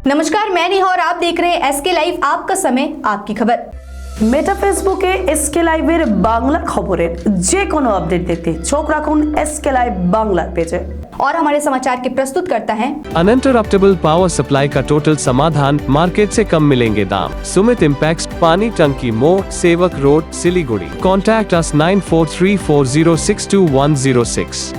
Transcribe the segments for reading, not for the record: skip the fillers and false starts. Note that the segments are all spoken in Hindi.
नमस्कार, मैं नेहा और आप देख रहे हैं एसके लाइव, आपका समय आपकी खबर। मेटा फेसबुके एसके लाइवेर बांगला खबरेर जे कोनो अपडेट देखते चोख राखुन एसके लाइव बांगला पेजे। और हमारे समाचार के प्रस्तुत करता है अनइंटरप्टेबल पावर सप्लाई का टोटल समाधान, मार्केट से कम मिलेंगे दाम। सुमित इम्पैक्स, पानी Tanki More, Sevoke road, Siliguri. Contact us 9434062106।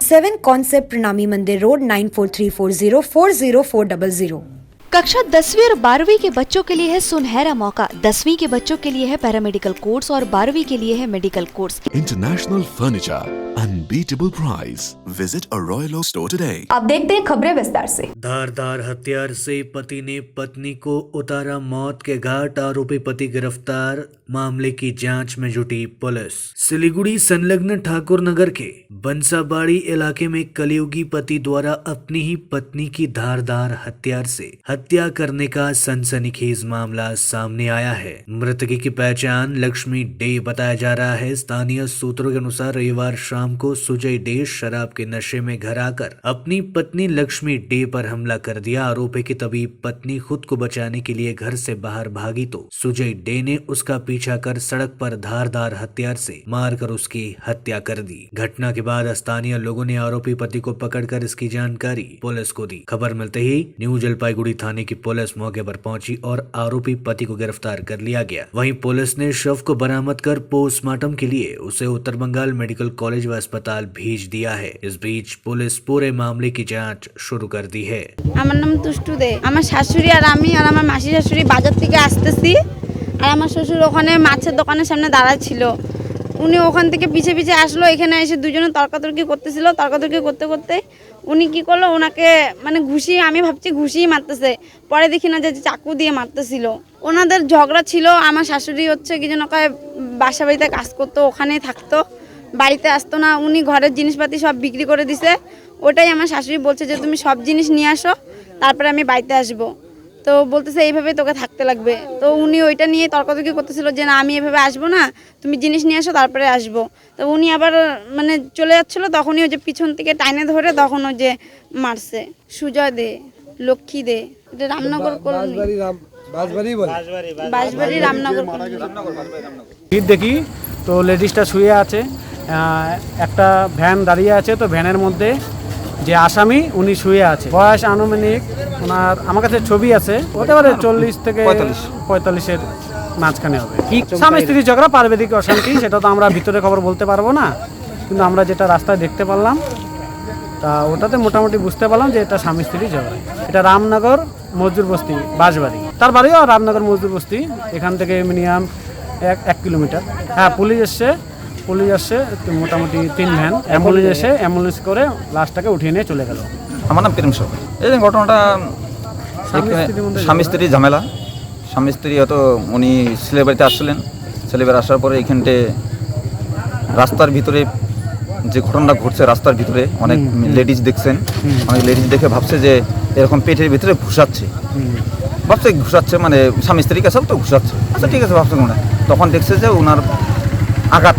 7 concept Pranami Mandir road 9434040400। कक्षा 10वीं और 12वीं के बच्चों के लिए है सुनहरा मौका। 10वीं के बच्चों के लिए है पैरामेडिकल कोर्स और 12वीं के लिए है medical course. International furniture, unbeatable price. Visit a Royal Oak store today. अब देखते हैं खबरें विस्तार से। धारदार हथियार से पति ने पत्नी को उतारा मौत के घाट, आरोपी पति गिरफ्तार। मामले की जांच में जुटी पुलिस। सिलीगुड़ी संलग्न ठाकुर नगर के बंसाबाड़ी इलाके में कलयुगी पति द्वारा अपनी ही पत्नी की धारदार हथियार से हत्या करने का सनसनीखेज मामला सामने आया है। मृतक की पहचान लक्ष्मी डे बताया जा रहा है। स्थानीय सूत्रों के अनुसार रविवार शाम को सुजय डे शराब के नशे में घर आकर अपनी पत्नी लक्ष्मी डे पर हमला कर दिया। आरोपी की तभी पत्नी खुद को बचाने के लिए घर से बाहर भागी तो सुजय डे ने उसका पीछा कर सड़क पर धारदार हथियार से मारकर उसकी हत्या कर दी। घटना के बाद स्थानीय लोगों ने आरोपी पति को पकड़कर इसकी जानकारी पुलिस को दी। खबर मिलते ही न्यू जलपाईगुड़ी थाने की पुलिस मौके पर पहुंची और आरोपी पति को गिरफ्तार कर लिया गया। वहीं पुलिस ने शव को बरामद कर पोस्टमार्टम के लिए उसे उत्तर बंगाल मेडिकल कॉलेज व अस्पताल भेज दिया है। इस बीच पुलिस पूरे मामले की जांच शुरू कर दी है। আমার নাম তুষ্টু দে। আমার শাশুড়ি আর আমি আর আমার মাসি শাশুড়ি বাজার থেকে আসতেছি আর আমার শ্বশুর ওখানে মাছের দোকানের সামনে দাঁড়ায় ছিল। উনি ওখান থেকে পিছে পিছে আসলো, এখানে এসে দুজনে তর্কাতর্কি করতেছিল। তর্কাতর্কি করতে করতে উনি কি করলো, ওনাকে মানে ঘুষি, আমি ভাবছি ঘুষিই মারতেছে, পরে দেখি না যে চাকু দিয়ে মারতেছিল। ওনাদের ঝগড়া ছিল। আমার শাশুড়ি হচ্ছে কি যেন কয় বাসা বাড়িতে কাজ করতো, ওখানেই থাকতো, বাড়িতে আসতো না। উনি ঘরের জিনিসপাতি সব বিক্রি করে দিছে। ওটাই আমার শাশুড়ি বলছে যে তুমি সব জিনিস নিয়ে আসো, তারপরে আমি বাড়িতে আসবো। তো বলতেছে এইভাবে তোকে থাকতে লাগবে। তো উনি ওইটা নিয়ে তর্কাতর্কি করতেছিল যে না আমি এভাবে আসবো না, তুমি জিনিস নিয়ে আসো তারপরে আসবো। তো উনি আবার মানে চলে যাচ্ছিলো, তখনই ওই যে পিছন থেকে টাইনে ধরে তখন ওই যে মারছে। সুজয় দে, লক্ষ্মী দে, এটা রামনগর কলোনি, বাঁশবাড়ি রামনগর কলোনি। দেখি তো লেডিসটা শুয়ে আছে, একটা ভ্যান দাঁড়িয়ে আছে, তো ভ্যানের মধ্যে যে আসামি উনি শুয়ে আছে। বয়স আনুমানিক ওনার আমার কাছে ছবি আছে, হতে পারে 40 থেকে 45-এর মাঝখানে হবে। স্বামী স্ত্রী ঝগড়া, পারিবারিক অশান্তি, সেটা তো আমরা ভিতরে খবর বলতে পারবো না, কিন্তু আমরা যেটা রাস্তায় দেখতে পারলাম তা ওটাতে মোটামুটি বুঝতে পারলাম যে এটা স্বামী স্ত্রী ঝগড়া। এটা রামনগর মজদুর বস্তি বাঁশবাড়ি, তার বাড়িও রামনগর মজদুর বস্তি, এখান থেকে মিনিমাম 1 কিলোমিটার। হ্যাঁ, পুলিশ আসছে মোটামুটি 3 ভ্যান অ্যাম্বুলেন্স এসে অ্যাম্বুলেন্স করে লাশটাকে উঠিয়ে নিয়ে চলে গেল। আমার নাম প্রেম সরকার। এই ঘটনাটা স্বামী স্ত্রী ঝামেলা। স্বামী স্ত্রী হয়তো উনি ছেলের বাড়িতে আসছিলেন, ছেলের বাড়ি আসার পরে এখানটে রাস্তার ভিতরে যে ঘটনাটা ঘটছে, রাস্তার ভিতরে অনেক লেডিজ দেখছেন, অনেক লেডিজ দেখে ভাবছে যে এরকম পেটের ভিতরে ঘুষাচ্ছে, মানে স্বামী স্ত্রীর কাছে তো ঘুষাচ্ছে। আচ্ছা ঠিক আছে ভাবছেন না, তখন দেখছে যে ওনার আঘাত।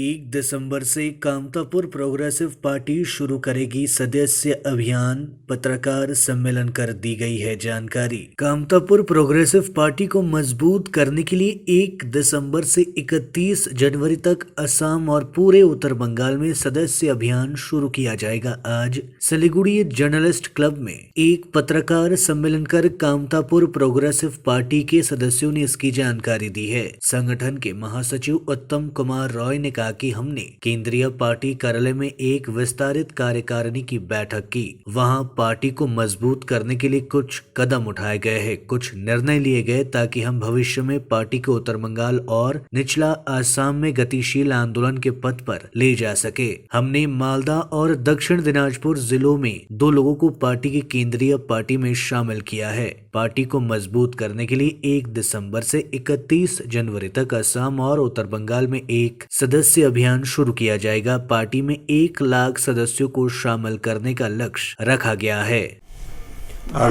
1 दिसंबर से कामतापुर प्रोग्रेसिव पार्टी शुरू करेगी सदस्य अभियान, पत्रकार सम्मेलन कर दी गई है जानकारी। कामतापुर प्रोग्रेसिव पार्टी को मजबूत करने के लिए 1 दिसंबर से 31 जनवरी तक असम और पूरे उत्तर बंगाल में सदस्य अभियान शुरू किया जाएगा। आज सिलीगुड़ी जर्नलिस्ट क्लब में एक पत्रकार सम्मेलन कर कामतापुर प्रोग्रेसिव पार्टी के सदस्यों ने इसकी जानकारी दी है। संगठन के महासचिव उत्तम कुमार रॉय ने कहा कि हमने केंद्रीय पार्टी कार्यालय में एक विस्तारित कार्यकारिणी की बैठक की। वहां पार्टी को मजबूत करने के लिए कुछ कदम उठाए गए हैं, कुछ निर्णय लिए गए ताकि हम भविष्य में पार्टी को उत्तर बंगाल और निचला आसाम में गतिशील आंदोलन के पथ पर ले जा सके। हमने मालदा और दक्षिण दिनाजपुर जिलों में 2 लोगों को पार्टी की केंद्रीय पार्टी में शामिल किया है। पार्टी को मजबूत करने के लिए 1 दिसंबर से 31 जनवरी तक असम और उत्तर बंगाल में एक सदस्य अभियान शुरू किया जाएगा। पार्टी में 1 लाख सदस्यों को शामिल करने का लक्ष्य रखा गया है।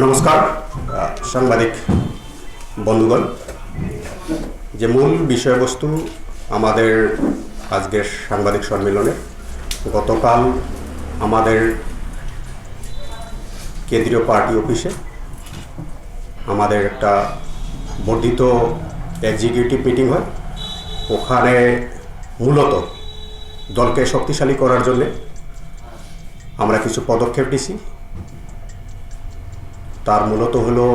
नमस्कार साংবাদিক বন্ধুগণ, যে মূল বিষয়বস্তু আমাদের আজকের সাংবাদিক সম্মেলনে, গতকাল আমাদের কেন্দ্রীয় পার্টি অফিসে আমাদের একটা বর্ধিত এক্সিকিউটিভ মিটিং হয়। ওখানে মূলত দলকে শক্তিশালী করার জন্যে আমরা কিছু পদক্ষেপ নিয়েছি। তার মূলত হলো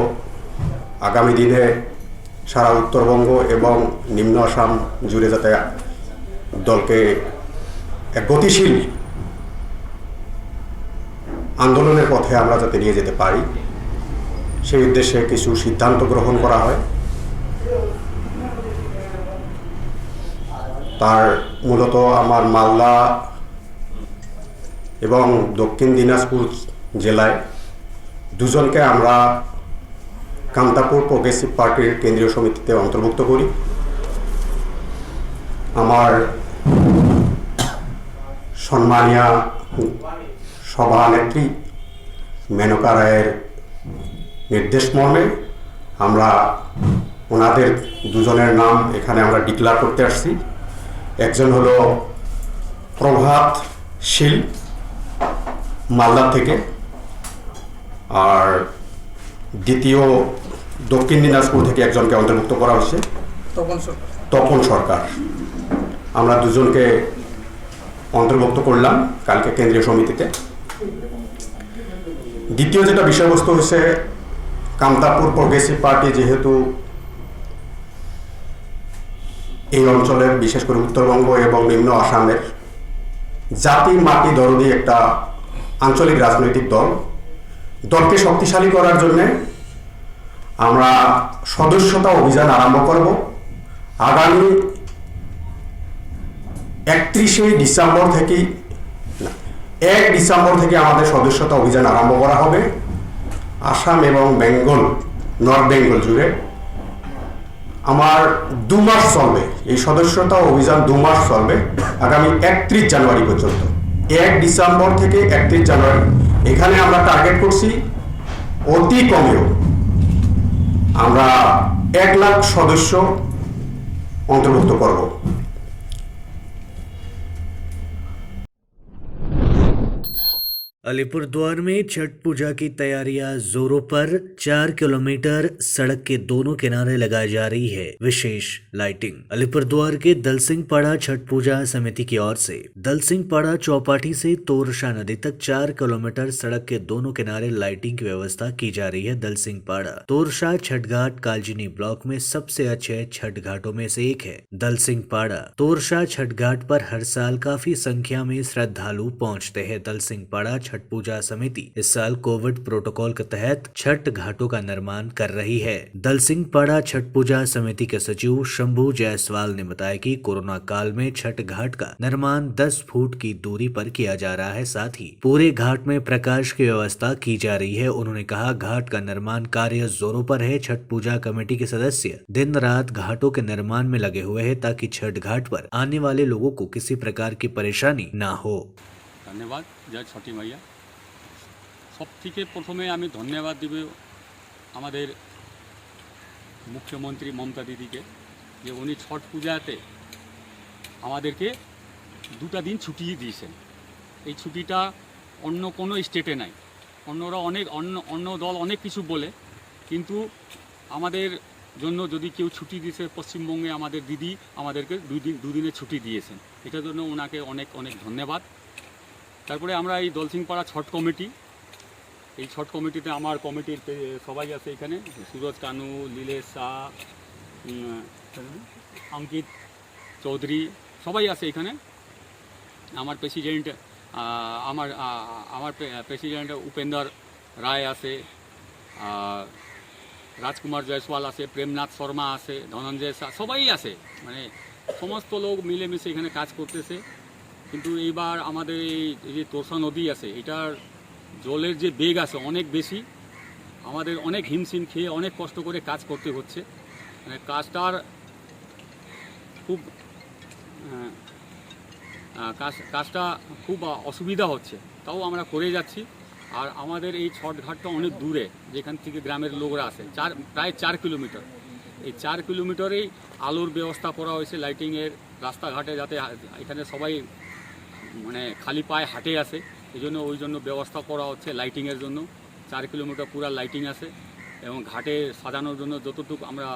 আগামী দিনে সারা উত্তরবঙ্গ এবং নিম্ন আসাম জুড়ে যাতে দলকে এক গতিশীল আন্দোলনের পথে আমরা যাতে নিয়ে যেতে পারি, সেই উদ্দেশ্যে কিছু সিদ্ধান্ত গ্রহণ করা হয়। তার মূলত আমার মালদা এবং দক্ষিণ দিনাজপুর জেলায় দুজনকে আমরা কামতাপুর প্রগ্রেসিভ পার্টির কেন্দ্রীয় সমিতিতে অন্তর্ভুক্ত করি। আমার সম্মানীয় সভানেত্রী মেনকা রায়ের নির্দেশ মর্মে আমরা ওনাদের দুজনের নাম এখানে আমরা ডিক্লেয়ার করতে আসছি। একজন হলো প্রভাত শীল মালদা থেকে, আর দ্বিতীয় দক্ষিণ দিনাজপুর থেকে একজনকে অন্তর্ভুক্ত করা হচ্ছে, তপন সরকার। আমরা দুজনকে অন্তর্ভুক্ত করলাম কালকে কেন্দ্রীয় সমিতিতে। দ্বিতীয় যেটা বিষয়বস্তু হচ্ছে, কামতাপুর প্রগ্রেসিভ পার্টি যেহেতু এই অঞ্চলের, বিশেষ করে উত্তরবঙ্গ এবং নিম্ন আসামের জাতি মাটি দরদি একটা আঞ্চলিক রাজনৈতিক দল, দলকে শক্তিশালী করার জন্যে আমরা সদস্যতা অভিযান আরম্ভ করব। আগামী 31 ডিসেম্বর থেকে 1 ডিসেম্বর থেকে আমাদের সদস্যতা অভিযান আরম্ভ করা হবে আসাম এবং বেঙ্গল, নর্থ বেঙ্গল জুড়ে। আমার 2 মাস চলবে এই সদস্যতা অভিযান, 2 মাস চলবে আগামী 31 জানুয়ারি পর্যন্ত। 1 ডিসেম্বর থেকে 31 জানুয়ারি এখানে আমরা টার্গেট করছি অতি কমেও আমরা 1 লাখ সদস্য অন্তর্ভুক্ত করব। अलीपुरद्वार में छठ पूजा की तैयारियां जोरों पर। 4 किलोमीटर सड़क के दोनों किनारे लगाई जा रही है विशेष लाइटिंग। अलीपुरद्वार के दलसिंहपाड़ा छठ पूजा समिति की ओर से दलसिंहपाड़ा चौपाटी से तोरशा नदी तक 4 किलोमीटर सड़क के दोनों किनारे लाइटिंग की व्यवस्था की जा रही है। दलसिंहपाड़ा तोरशा छठ घाट कालजिनी ब्लॉक में सबसे अच्छे छठ घाटों में से एक है। दलसिंहपाड़ा तोरशा छठ घाट पर हर साल काफी संख्या में श्रद्धालु पहुंचते हैं। दलसिंहपाड़ा छठ पूजा समिति इस साल कोविड प्रोटोकॉल के तहत छठ घाटों का निर्माण कर रही है। दलसिंहपाड़ा छठ पूजा समिति के सचिव शंभू जायसवाल ने बताया कि कोरोना काल में छठ घाट का निर्माण 10 फुट की दूरी पर किया जा रहा है। साथ ही पूरे घाट में प्रकाश की व्यवस्था की जा रही है। उन्होंने कहा, घाट का निर्माण कार्य जोरों पर है। छठ पूजा कमेटी के सदस्य दिन रात घाटों के निर्माण में लगे हुए हैं ताकि छठ घाट पर आने वाले लोगों को किसी प्रकार की परेशानी ना हो। धन्यवाद। जय छठी मैया। सबथेके प्रथमे आमी धन्यवाद দিব আমাদের মুখ্যমন্ত্রী মমতা দিদিকে, যে উনি ছট পূজাতে আমাদেরকে 2টা দিন ছুটি দিয়েছেন। এই ছুটিটা অন্য কোনো স্টেটে নাই। অন্যরা অন্য দল অনেক কিছু বলে, কিন্তু আমাদের জন্য যদি কেউ ছুটি দিয়েছে পশ্চিমবঙ্গে আমাদের দিদি আমাদেরকে 2 দিনের ছুটি দিয়েছেন। এটার জন্য ওনাকে অনেক অনেক ধন্যবাদ। তারপরে আমরা এই দলসিংপাড়া ছট কমিটি, এই ছট কমিটিতে আমার কমিটির সবাই আছে এখানে, সুরজ কানু, লীলেশ শাহ, অঙ্কিত চৌধুরী সবাই আছে এখানে। আমার প্রেসিডেন্ট আমার প্রেসিডেন্ট উপেন্দর রায় আছে, রাজকুমার জয়সওয়াল আছে, প্রেমনাথ শর্মা আছে, ধনঞ্জয় শাহ, সবাই আছে। মানে সমস্ত লোক মিলেমিশে এখানে কাজ করতেছে। কিন্তু এইবার আমাদের এই যে তোরসা নদী আছে, এটার জলের যে বেগ আছে অনেক বেশি। আমাদের অনেক হিমশিম খেয়ে অনেক কষ্ট করে কাজ করতে হচ্ছে। মানে কাজটার খুব কাজটা খুব অসুবিধা হচ্ছে, তাও আমরা করে যাচ্ছি। আর আমাদের এই ছট ঘাটটা অনেক দূরে, যেখান থেকে গ্রামের লোকরা আসে, প্রায় 4 কিলোমিটার। এই 4 কিলোমিটারেই আলোর ব্যবস্থা করা হয়েছে, লাইটিংয়ের, রাস্তাঘাটে যাতে এখানে সবাই মানে খালি পায়ে হাঁটে আসে, ওই জন্য ব্যবস্থা করা হচ্ছে লাইটিংয়ের জন্য। 4 কিলোমিটার পুরা লাইটিং আছে এবং ঘাটে সাজানোর জন্য যতটুকু আমরা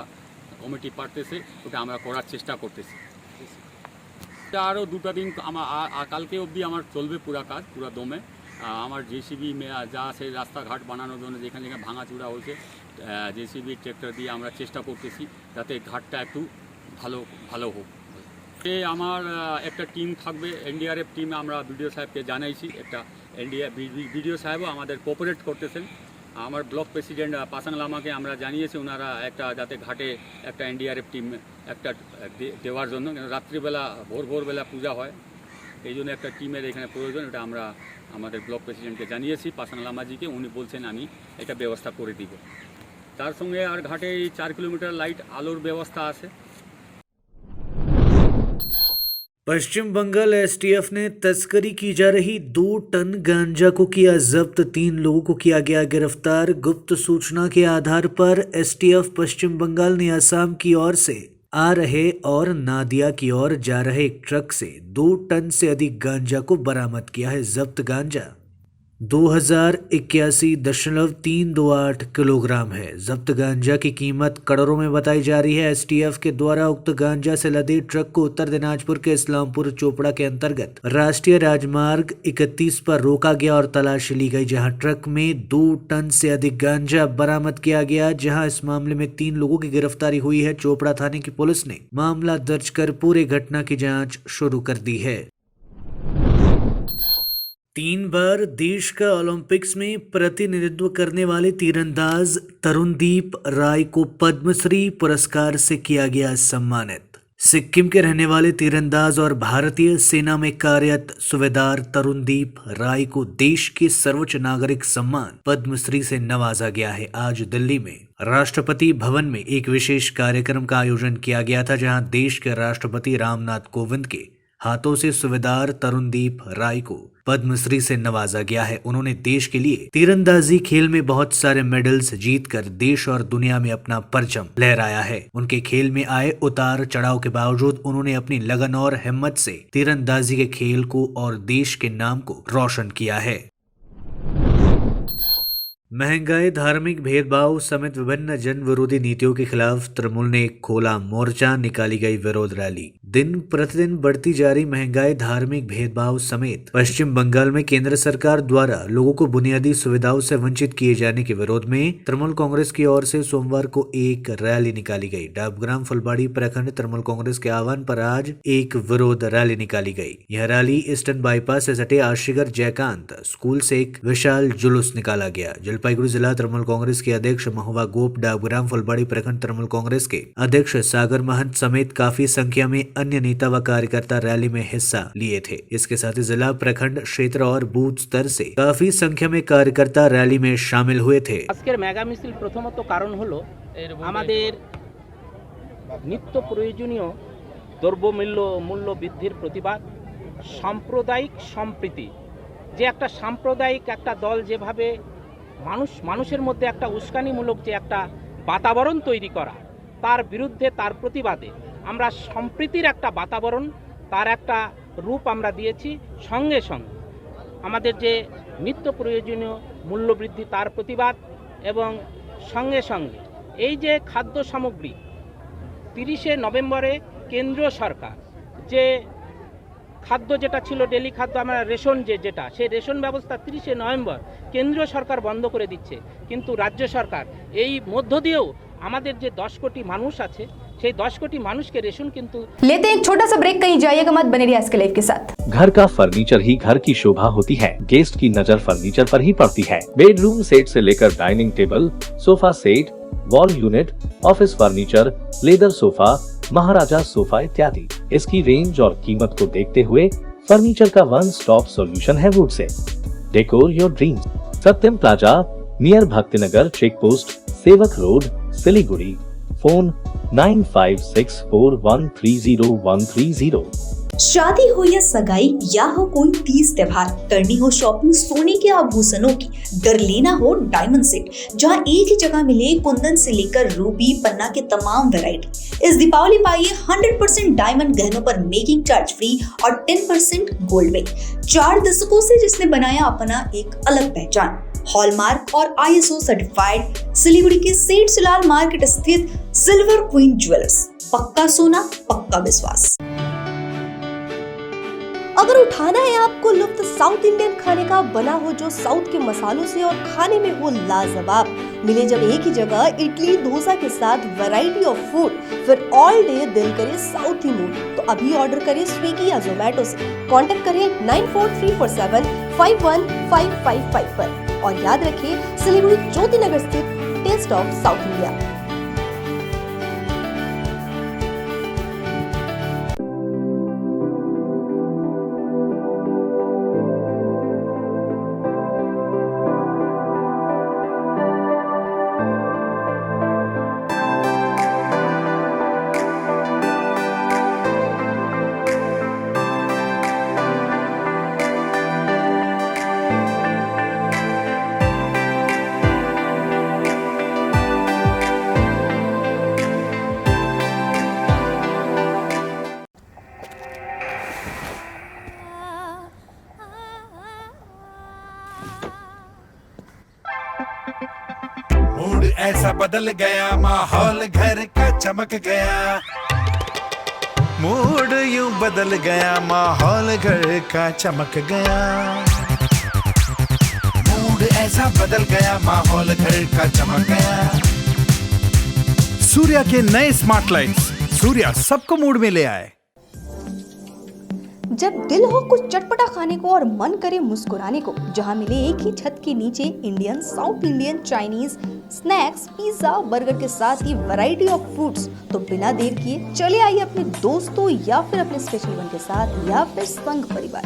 কমিটি পারতেছে ওটা আমরা করার চেষ্টা করতেছি। আরও 2টা দিন কালকে অবধি আমার চলবে পুরা কাজ, পুরা দমে। আমার জেসিবি যা আছে রাস্তাঘাট বানানোর জন্য যেখানে যেখানে ভাঙাচুরা হয়েছে, জেসিবি ট্র্যাক্টর দিয়ে আমরা চেষ্টা করতেছি যাতে ঘাটটা একটু ভালো হোক। আমার একটা টিম থাকবে, এনডিআরএফ টিম, আমরা বিডিও সাহেবকে জানাইছি। একটা বিডিও সাহেবও আমাদের কোঅপারেট করতেছেন। আমার ব্লক প্রেসিডেন্ট পাসাং লামাকে আমরা জানিয়েছি, ওনারা একটা যাতে ঘাটে একটা এনডিআরএফ টিম একটা দেওয়ার জন্য, রাত্রিবেলা ভোরবেলা পূজা হয়, এই জন্য একটা টিমের এখানে প্রয়োজন। এটা আমরা আমাদের ব্লক প্রেসিডেন্টকে জানিয়েছি, পাসাং লামাজিকে, উনি বলছেন আমি এটা ব্যবস্থা করে দিব। তার সঙ্গে আর ঘাটে 4 কিলোমিটার লাইট আলোর ব্যবস্থা আছে। पश्चिम बंगाल एसटीएफ ने तस्करी की जा रही 2 टन गांजा को किया जब्त, 3 लोगों को किया गया गिरफ्तार। गुप्त सूचना के आधार पर एसटीएफ पश्चिम बंगाल ने असम की ओर से आ रहे और नादिया की ओर जा रहे एक ट्रक से 2 टन से अधिक गांजा को बरामद किया है। जब्त गांजा 2081.328 किलोग्राम है। जब्त गांजा की कीमत करोड़ों में बताई जा रही है। एसटीएफ के द्वारा उक्त गांजा से लदे ट्रक को उत्तर दिनाजपुर के इस्लामपुर चोपड़ा के अंतर्गत राष्ट्रीय राजमार्ग 31 पर रोका गया और तलाशी ली गई, जहां ट्रक में 2 टन से अधिक गांजा बरामद किया गया। जहां इस मामले में 3 लोगों की गिरफ्तारी हुई है। चोपड़ा थाने की पुलिस ने मामला दर्ज कर पूरे घटना की जाँच शुरू कर दी है। 3 बार देश का ओलंपिक्स में प्रतिनिधित्व करने वाले तीरंदाज तरुणदीप राय को पद्मश्री पुरस्कार से किया गया सम्मानित। सिक्किम के रहने वाले तीरंदाज और भारतीय सेना में कार्यरत सूबेदार तरुणदीप राय को देश के सर्वोच्च नागरिक सम्मान पद्मश्री से नवाजा गया है। आज दिल्ली में राष्ट्रपति भवन में एक विशेष कार्यक्रम का आयोजन किया गया था, जहां देश के राष्ट्रपति रामनाथ कोविंद के हाथों से सूबेदार तरुणदीप राय को पद्मश्री से नवाजा गया है। उन्होंने देश के लिए तीरंदाजी खेल में बहुत सारे मेडल्स जीतकर देश और दुनिया में अपना परचम लहराया है। उनके खेल में आए उतार चढ़ाव के बावजूद उन्होंने अपनी लगन और हिम्मत से तीरंदाजी के खेल को और देश के नाम को रोशन किया है। महंगाई, धार्मिक भेदभाव समेत विभिन्न जन विरोधी नीतियों के खिलाफ तृणमूल ने खोला मोर्चा, निकाली गई विरोध रैली। दिन प्रतिदिन बढ़ती जा रही महंगाई, धार्मिक भेदभाव समेत पश्चिम बंगाल में केंद्र सरकार द्वारा लोगों को बुनियादी सुविधाओं से वंचित किए जाने के विरोध में तृणमूल कांग्रेस की ओर से सोमवार को एक रैली निकाली गई। डाबग्राम फुलबाड़ी प्रखंड तृणमूल कांग्रेस के आह्वान पर आज एक विरोध रैली निकाली गई। यह रैली ईस्टर्न बाईपास से सटे आशिगर जयकांत स्कूल से एक विशाल जुलूस निकाला गया। जलपाईगुड़ी जिला तृणमूल कांग्रेस के अध्यक्ष महुआ गोप, डाबग्राम फुलबाड़ी प्रखंड तृणमूल कांग्रेस के अध्यक्ष सागर महंत समेत काफी संख्या में अन्य नेता व कार्यकर्ता रैली में हिस्सा लिए थे। इसके साथ ही जिला, प्रखंड, क्षेत्र और बूथ स्तर से काफी संख्या में कार्यकर्ता रैली में शामिल हुए थे। আজকের মেগা মিছিল প্রথমত কারণ হলো আমাদের নিত্য প্রয়োজনীয় দ্রব্যমূল্য বৃদ্ধির প্রতিবাদ, সাম্প্রদায়িক সম্প্রীতি। যে একটা সাম্প্রদায়িক একটা দল যেভাবে মানুষের মধ্যে একটা উস্কানিমূলক যে একটা বাতাবরণ তৈরি করা, তার বিরুদ্ধে, তার প্রতিবাদে আমরা সম্প্রীতির একটা বাতাবরণ, তার একটা রূপ আমরা দিয়েছি। সঙ্গে সঙ্গে আমাদের যে নিত্য প্রয়োজনীয় মূল্যবৃদ্ধি তার প্রতিবাদ, এবং সঙ্গে সঙ্গে এই যে খাদ্য সামগ্রী 30শে নভেম্বরে কেন্দ্রীয় সরকার যে খাদ্য যেটা ছিল ডেলি খাদ্য, আমরা রেশন যেটা, সেই রেশন ব্যবস্থা 30শে নভেম্বর কেন্দ্রীয় সরকার বন্ধ করে দিচ্ছে। কিন্তু রাজ্য সরকার এই মধ্য দিয়েও আমাদের যে 10 কোটি মানুষ আছে, সেই 10 কোটি মানুষকে রেশন কিন্তু। लेते हैं एक छोटा सा ब्रेक, कहीं जाइएगा मत, बने रहिए एसके लाइव के साथ। घर का फर्नीचर ही घर की शोभा होती है। गेस्ट की नजर फर्नीचर पर ही पड़ती है। बेडरूम सेट से लेकर dining table, sofa set, wall unit, office furniture, leather sofa, Maharaja sofa इत्यादि। इसकी रेंज और कीमत को देखते हुए फर्नीचर का वन स्टॉप सॉल्यूशन है वुड से। Decor your dreams. Satyam Plaza near Bhaktinagar check post, Sevoke road, Siliguri. Phone 9564130130। शादी हो या सगाई या हो कोई तीज त्योहार, करनी हो शॉपिंग सोने के आभूषणों की, घर लेना हो डायमंड सेट, जहां एक ही जगह मिले कुंदन से लेकर रूबी पन्ना के तमाम वैरायटी। इस दीपावली पाइए 100% डायमंड गहनों पर मेकिंग चार्ज फ्री और 10% गोल्ड में। 4 दशकों से जिसने बनाया अपना एक अलग पहचान, हॉलमार्क और ISO सर्टिफाइड सिलीगुड़ी के सेठ सिलाल मार्केट स्थित सिल्वर क्वीन ज्वेलर्स। पक्का सोना, पक्का विश्वास। अगर उठाना है आपको लुत्फ साउथ इंडियन खाने का, बना हो जो साउथ के मसालों से और खाने में हो लाजवाब, मिले जब एक ही जगह इडली डोसा के साथ वैरायटी ऑफ फूड, फिर ऑल डे दिल करे साउथ ही मूड, तो अभी ऑर्डर करें स्विगी या जोमेटो से। कांटेक्ट करें 9434751555 पर और याद रखिए सिलीगुड़ी ज्योति नगर स्थित taste of South India. Mood ऐसा बदल गया, माहौल घर का चमक गया। मूड यूं बदल गया, माहौल घर का चमक गया। मूड ऐसा बदल गया, माहौल घर का चमक गया। सूर्या के नए स्मार्ट लाइट्स, सूर्या सबको मूड में ले आए। जब दिल हो कुछ चटपटा खाने को और मन करे मुस्कुराने को, जहां मिले एक ही छत के नीचे Indian, south Indian, Chinese, snacks, pizza, burger के साथ ही वैरायटी ऑफ फूड्स, तो बिना देर किए चले आइए अपने दोस्तों या फिर अपने स्पेशल वन के साथ या फिर संग परिवार।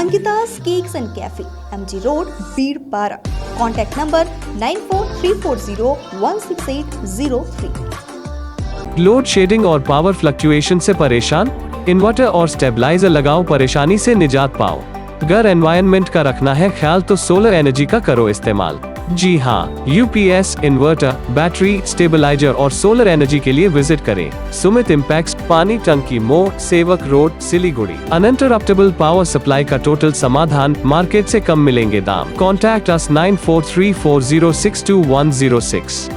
Ankita's cakes and cafe, MG road, Birpara. Contact number 9434016803। Load shedding और पावर फ्लक्चुएशन से परेशान? इन्वर्टर और स्टेबलाइजर लगाओ, परेशानी से निजात पाओ। घर एनवायरनमेंट का रखना है ख्याल तो सोलर एनर्जी का करो इस्तेमाल। जी हाँ, UPS, इन्वर्टर, बैटरी, स्टेबलाइजर और सोलर एनर्जी के लिए विजिट करें सुमित इम्पैक्स, पानी Tanki More, Sevoke road, Siliguri. Uninterruptible power supply का टोटल समाधान, मार्केट से कम मिलेंगे दाम। Contact us 9434062106।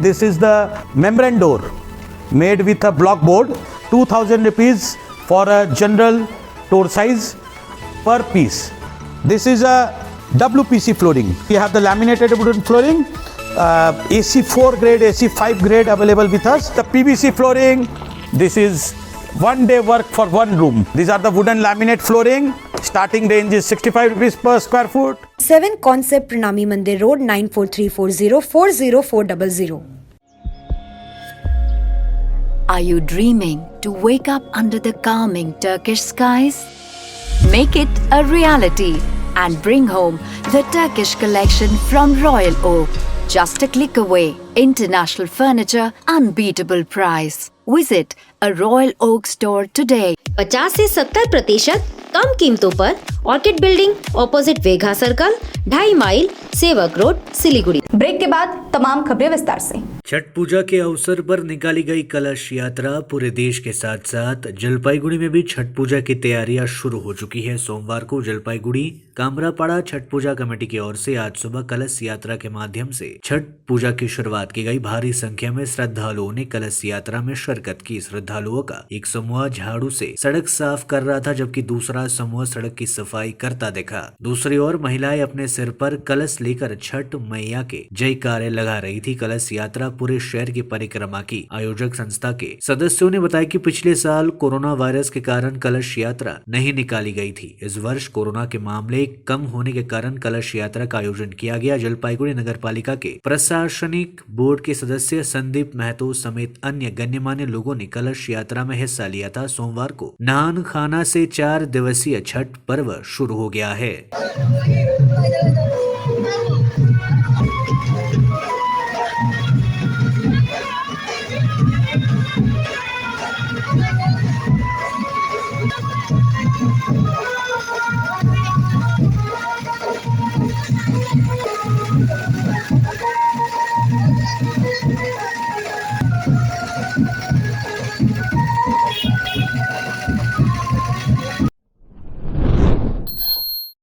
This is the membrane door made with a block board, 2000 rupees for a general door size per piece. This is a WPC flooring. We have the laminated wooden flooring, AC4 grade, AC5 grade available with us. The PVC flooring, this is one day work for one room. These are the wooden laminate flooring. Starting range is 65 rupees per square foot. 7 Concept Pranami Mandir Road 9434040400. Are you dreaming to wake up under the calming Turkish skies? Make it a reality and bring home the Turkish collection from Royal Oak. Just a click away. International furniture, unbeatable price. Visit a Royal Oak store today. 50 से 70% कम कीमतों पर orchid building, opposite Vega circle, 2.5 mile, Sevoke road, Siliguri. Break के बाद तमाम खबरें विस्तार से। छठ पूजा के अवसर पर निकाली गई कलश यात्रा पूरे देश के साथ साथ जलपाईगुड़ी में भी छठ पूजा की तैयारियां शुरू हो चुकी है। सोमवार को जलपाईगुड़ी कामरापाड़ा छठ पूजा कमेटी की ओर से आज सुबह कलश यात्रा के माध्यम से छठ पूजा की शुरुआत की गई। भारी संख्या में श्रद्धालुओं ने कलश यात्रा में शिरकत की। श्रद्धालुओं का एक समूह झाड़ू से सड़क साफ कर रहा था, जबकि दूसरा समूह सड़क की सफाई करता दिखा। दूसरी ओर महिलाएं अपने सिर पर कलश लेकर छठ मैया के जयकारे लगा रही थी। कलश यात्रा पूरे शहर की परिक्रमा की। आयोजक संस्था के सदस्यों ने बताया कि पिछले साल कोरोना वायरस के कारण कलश यात्रा नहीं निकाली गई थी। इस वर्ष कोरोना के मामले कम होने के कारण कलश यात्रा का आयोजन किया गया। जलपाईगुड़ी नगर पालिका के प्रशासनिक बोर्ड के सदस्य संदीप महतो समेत अन्य गण्यमान्य लोगों ने कलश यात्रा में हिस्सा लिया था। सोमवार को नान खाना से 4 दिवसीय छठ पर्व शुरू हो गया है।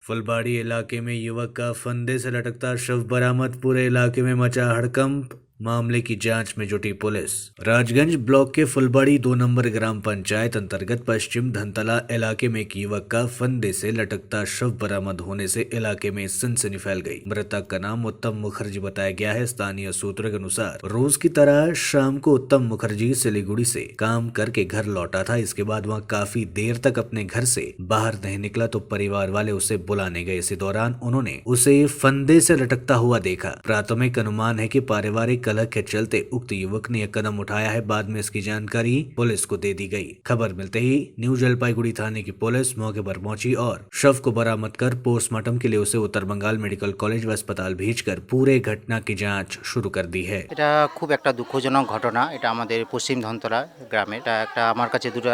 फुलबाड़ी इलाके में युवक का फंदे से लटकता शव बरामद। पूरे इलाके में मचा हड़कंप। मामले की जांच में जुटी पुलिस। राजगंज ब्लॉक के फुलबाड़ी 2 नंबर ग्राम पंचायत अंतर्गत पश्चिम धनतला इलाके में एक युवक का फंदे से लटकता शव बरामद होने से इलाके में सनसनी फैल गई। मृतक का नाम उत्तम मुखर्जी बताया गया है। स्थानीय सूत्रों के अनुसार रोज की तरह शाम को उत्तम मुखर्जी सिलीगुड़ी से काम करके घर लौटा था। इसके बाद वहां काफी देर तक अपने घर से बाहर नहीं निकला तो परिवार वाले उसे बुलाने गए। इसी दौरान उन्होंने उसे फंदे से लटकता हुआ देखा। प्राथमिक अनुमान है कि पारिवारिक कलह के चलते उक्त युवक ने यह कदम उठाया है। बाद में इसकी जानकारी पुलिस को दे दी गई। खबर मिलते ही न्यू जलपाईगुड़ी थाने की पुलिस मौके पर पहुंची और शव को बरामद कर पोस्टमार्टम के लिए उसे उत्तर बंगाल मेडिकल कॉलेज व अस्पताल भेजकर पूरे घटना की जांच शुरू कर दी है। এটা খুব একটা দুঃখজনক ঘটনা। এটা আমাদের পশ্চিম ধনতলা গ্রামে। এটা একটা আমার কাছে দুটো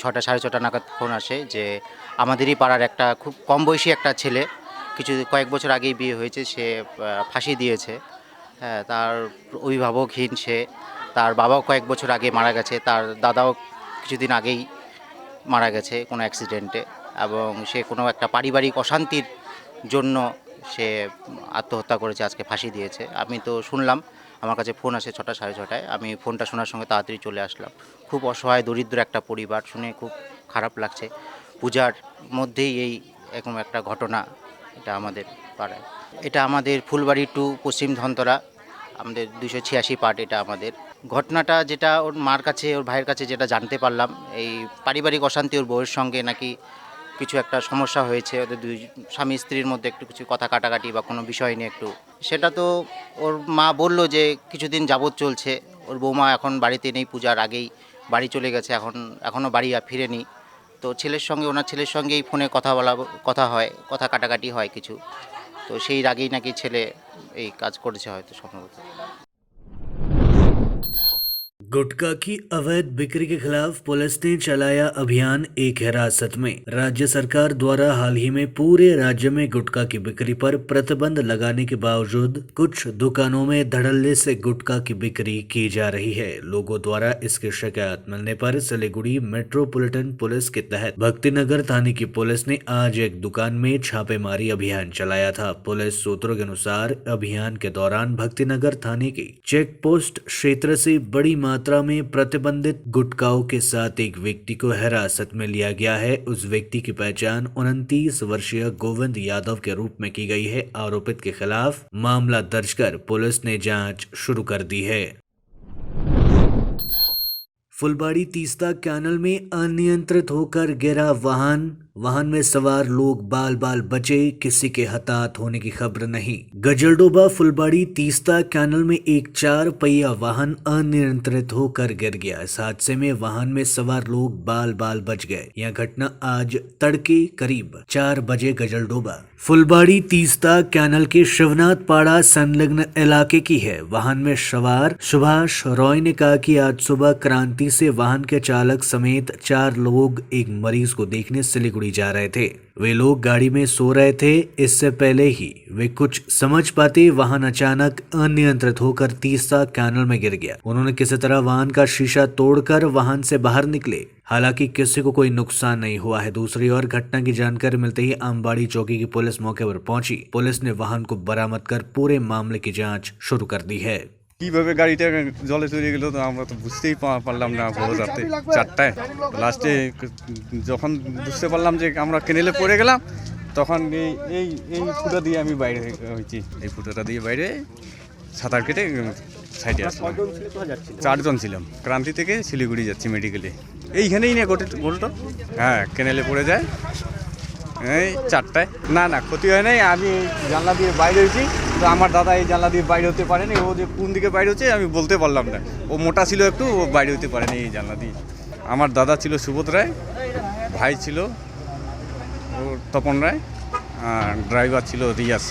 6টা 6:30 নাগাদ ফোন আসে যে আমাদেরই পাড়ার একটা খুব কম বয়সী একটা ছেলে, কয়েক বছর আগেই বিয়ে হয়েছে, সে ফাঁসি দিয়েছে। হ্যাঁ, তার অভিভাবকহীন সে। তার বাবাও কয়েক বছর আগে মারা গেছে, তার দাদাও কিছুদিন আগেই মারা গেছে কোনো অ্যাক্সিডেন্টে, এবং সে কোনো একটা পারিবারিক অশান্তির জন্য সে আত্মহত্যা করেছে, আজকে ফাঁসি দিয়েছে। আমি তো শুনলাম, আমার কাছে ফোন আসে 6টা 6:30। আমি ফোনটা শোনার সঙ্গে তাড়াতাড়ি চলে আসলাম। খুব অসহায় দরিদ্র একটা পরিবার, শুনে খুব খারাপ লাগছে। পূজার মধ্যেই এই এরকম একটা ঘটনা এটা আমাদের পাড়ায়। এটা আমাদের ফুলবাড়ি টু পশ্চিম ধনতলা, আমাদের 286 পার্ট। এটা আমাদের ঘটনাটা যেটা ওর মার কাছে, ওর ভাইয়ের কাছে যেটা জানতে পারলাম, এই পারিবারিক অশান্তি, ওর বউয়ের সঙ্গে নাকি কিছু একটা সমস্যা হয়েছে। ওদের দুই স্বামী স্ত্রীর মধ্যে একটু কিছু কথা কাটাকাটি বা কোনো বিষয় নিয়ে একটু, সেটা তো ওর মা বলল যে কিছুদিন যাবৎ চলছে। ওর বৌমা এখন বাড়িতে নেই, পূজার আগেই বাড়ি চলে গেছে, এখনও বাড়ি ফিরেনি। তো ওনার ছেলের সঙ্গেই ফোনে কথা হয়, কথা কাটাকাটি হয় কিছু। তো সেই আগেই নাকি ছেলে এই কাজ করেছে হয়তো সম্ভবত। गुटखा की अवैध बिक्री के खिलाफ पुलिस ने चलाया अभियान एक हिरासत में। राज्य सरकार द्वारा हाल ही में पूरे राज्य में गुटखा की बिक्री पर प्रतिबंध लगाने के बावजूद कुछ दुकानों में धड़ल्ले से गुटखा की बिक्री की जा रही है। लोगों द्वारा इसकी शिकायत मिलने पर सिलीगुड़ी मेट्रोपॉलिटन पुलिस के तहत भक्तिनगर थाने की पुलिस ने आज एक दुकान में छापेमारी अभियान चलाया था। पुलिस सूत्रों के अनुसार अभियान के दौरान भक्तिनगर थाने के चेक पोस्ट क्षेत्र से बड़ी मात्रा में प्रतिबंधित गुटखाओं के साथ एक व्यक्ति को हिरासत में लिया गया है। उस व्यक्ति की पहचान 29 वर्षीय गोविंद यादव के रूप में की गई है। आरोपित के खिलाफ मामला दर्ज कर पुलिस ने जांच शुरू कर दी है। फुलबाड़ी तीस्ता कैनल में अनियंत्रित होकर गिरा वाहन में सवार लोग बाल बाल बचे, किसी के हताहत होने की खबर नहीं। गजलडोबा फुलबाड़ी तीस्ता कैनल में एक 4 पहिया वाहन अनियंत्रित होकर गिर गया। इस हादसे में वाहन में सवार लोग बाल बाल बच गए। यह घटना आज तड़के करीब 4 बजे गजलडोबा फुलबाड़ी तीस्ता कैनल के शिवनाथ पाड़ा संलग्न इलाके की है। वाहन में सवार सुभाष रॉय ने कहा कि आज सुबह क्रांति से वाहन के चालक समेत 4 लोग एक मरीज को देखने सिलीगुड़ी जा रहे थे। वे लोग गाड़ी में सो रहे थे। इससे पहले ही वे कुछ समझ पाते वाहन अचानक अनियंत्रित होकर तीस्ता कैनल में गिर गया। उन्होंने किसी तरह वाहन का शीशा तोड़कर वाहन से बाहर निकले। हालांकि किसी को कोई नुकसान नहीं हुआ है। दूसरी ओर घटना की जानकारी मिलते ही आमबाड़ी चौकी की पुलिस मौके पर पहुंची। पुलिस ने वाहन को बरामद कर पूरे मामले की जांच शुरू कर दी है। কিভাবে গাড়িটা জলে চলে গেল তো আমরা তো বুঝতেই পারলাম না। ভোর রাতে 4টায় লাস্টে যখন বুঝতে পারলাম যে আমরা কেনেলে পড়ে গেলাম, তখন এই ফুটা দিয়ে আমি বাইরে হয়েছি। এই ফুটাটা দিয়ে বাইরে সাঁতার কেটে সাইডে আসলাম। 4 জন ছিলাম। ক্রান্তি থেকে শিলিগুড়ি যাচ্ছি মেডিকেলে। এইখানেই নিয়ে গোলটা হ্যাঁ কেনেলে পড়ে যায় এই 4টায়। না ক্ষতি হয় নাই। আমি জানলা দিয়ে বাইরে হয়েছি, তো আমার দাদা এই জানলা দিয়ে বাইরে হতে পারেনি। ও যে কোন দিকে বাইরে হচ্ছে আমি বলতে পারলাম না। ও মোটা ছিল একটু, ও বাইরে হতে পারেনি এই জানলা দিয়ে। আমার দাদা ছিল সুবোধ রায়, ভাই ছিল ও তপন রায়, আর ড্রাইভার ছিল রিয়াজ।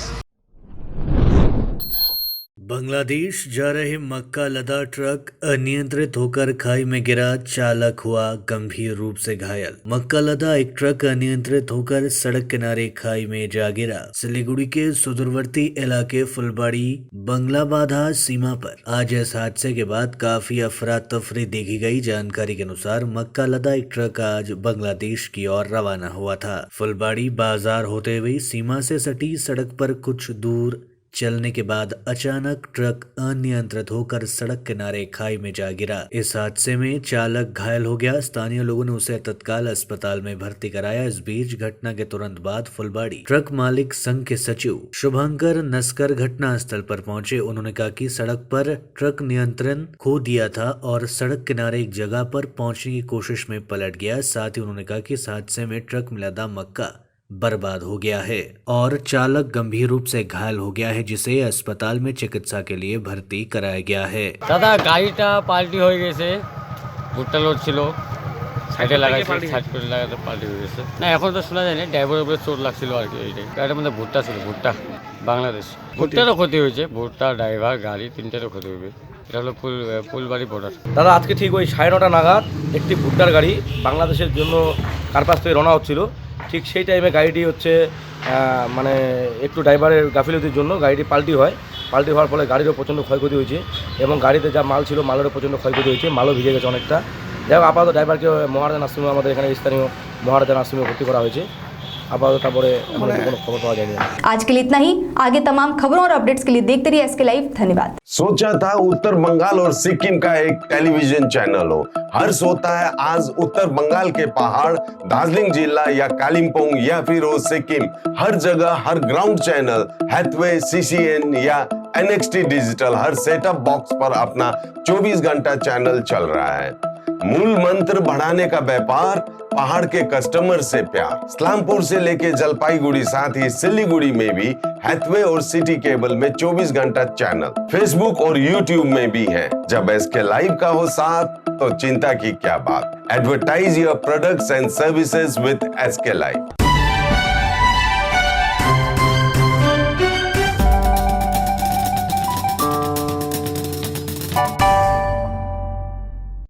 बांग्लादेश जा रहे मक्का लदा ट्रक अनियंत्रित होकर खाई में गिरा, चालक हुआ गंभीर रूप से घायल। मक्का लदा एक ट्रक अनियंत्रित होकर सड़क किनारे खाई में जा गिरा। सिलीगुड़ी के सुदूरवर्ती इलाके फुलबाड़ी बंगलाबाधा सीमा पर आज इस हादसे के बाद काफी अफरा तफरी देखी गई। जानकारी के अनुसार मक्का लदा एक ट्रक आज बांग्लादेश की ओर रवाना हुआ था। फुलबाड़ी बाजार होते हुए सीमा से सटी सड़क पर कुछ दूर चलने के बाद अचानक ट्रक अनियंत्रित होकर सड़क किनारे खाई में जा गिरा। इस हादसे में चालक घायल हो गया। स्थानीय लोगों ने उसे तत्काल अस्पताल में भर्ती कराया। इस बीच घटना के तुरंत बाद फुलबाड़ी ट्रक मालिक संघ के सचिव शुभंकर नस्कर घटना स्थल पर पहुंचे। उन्होंने कहा कि सड़क पर ट्रक नियंत्रण खो दिया था और सड़क किनारे एक जगह पर पहुंचने की कोशिश में पलट गया। साथ ही उन्होंने कहा कि इस हादसे में ट्रक में लदा मक्का बर्बाद हो गया है और चालक गंभीर रूप से घायल हो गया है, जिसे अस्पताल में चिकित्सा के लिए भर्ती कराया गया है। दादा गाड़ीटा पाल्टी हो গেছে, ভুট্টা লোড ছিল, সাইডে লাগাইছে, সাইড করে লাগাতে পাল্টি হয়ে গেছে। না এখন তো শোনা যায় না, ড্রাইভারের উপরে চোট লাগছিল আর কি। এইটাই গাড়ির মধ্যে ভুট্টা ছিল, ভুট্টা বাংলাদেশ। ভুট্টারও ক্ষতি হয়েছে, ভুট্টা ড্রাইভার গাড়ি তিনটারও ক্ষতি হবে। এটা হলো ফুলবাড়ি বর্ডার। দাদা আজকে ঠিক ওই 9:30 নাগাদ একটি ভুট্টার গাড়ি বাংলাদেশের জন্য কার্পাস থেকে রওনা হচ্ছিল। ঠিক সেই টাইমে গাড়িটি হচ্ছে মানে একটু ড্রাইভারের গাফিলতির জন্য গাড়িটি পাল্টি হয়। পাল্টি হওয়ার ফলে গাড়িরও প্রচণ্ড ক্ষয়ক্ষতি হয়েছে এবং গাড়িতে যা মাল ছিল মালেরও প্রচণ্ড ক্ষয়ক্ষতি হয়েছে, মালও ভিজে গেছে অনেকটা। যাই হোক আপাতত ড্রাইভারকে মহারাজা নার্সিংহোমে আমাদের এখানে স্থানীয় মহারাজা নার্সিংহোমে ভর্তি করা হয়েছে। আপাতত তারপরে কোনো খবর পাওয়া যায়নি। आज के लिए इतना ही। आगे तमाम खबरों और अपडेट्स के लिए देखते रहिए SK लाइव। धन्यवाद। सोचा था उत्तर बंगाल और सिक्किम का एक टेलीविजन चैनल हो। हर्ष होता है आज उत्तर बंगाल के पहाड़, दार्जिलिंग जिला या कालिम्पोंग या फिर हो सिक्किम, हर जगह हर ग्राउंड चैनल हैथवे, CCN या NXT डिजिटल हर सेटअप बॉक्स पर अपना 24 घंटा चैनल चल रहा है। मूल मंत्र बढ़ाने का व्यापार, पहाड़ के कस्टमर से प्यार। इस्लामपुर से लेके जलपाईगुड़ी साथ ही सिलीगुड़ी में भी हैथवे और सिटी केबल में 24 घंटा चैनल, फेसबुक और YouTube में भी है। जब SK लाइव का हो साथ तो चिंता की क्या बात। Advertise your products and services with SK live.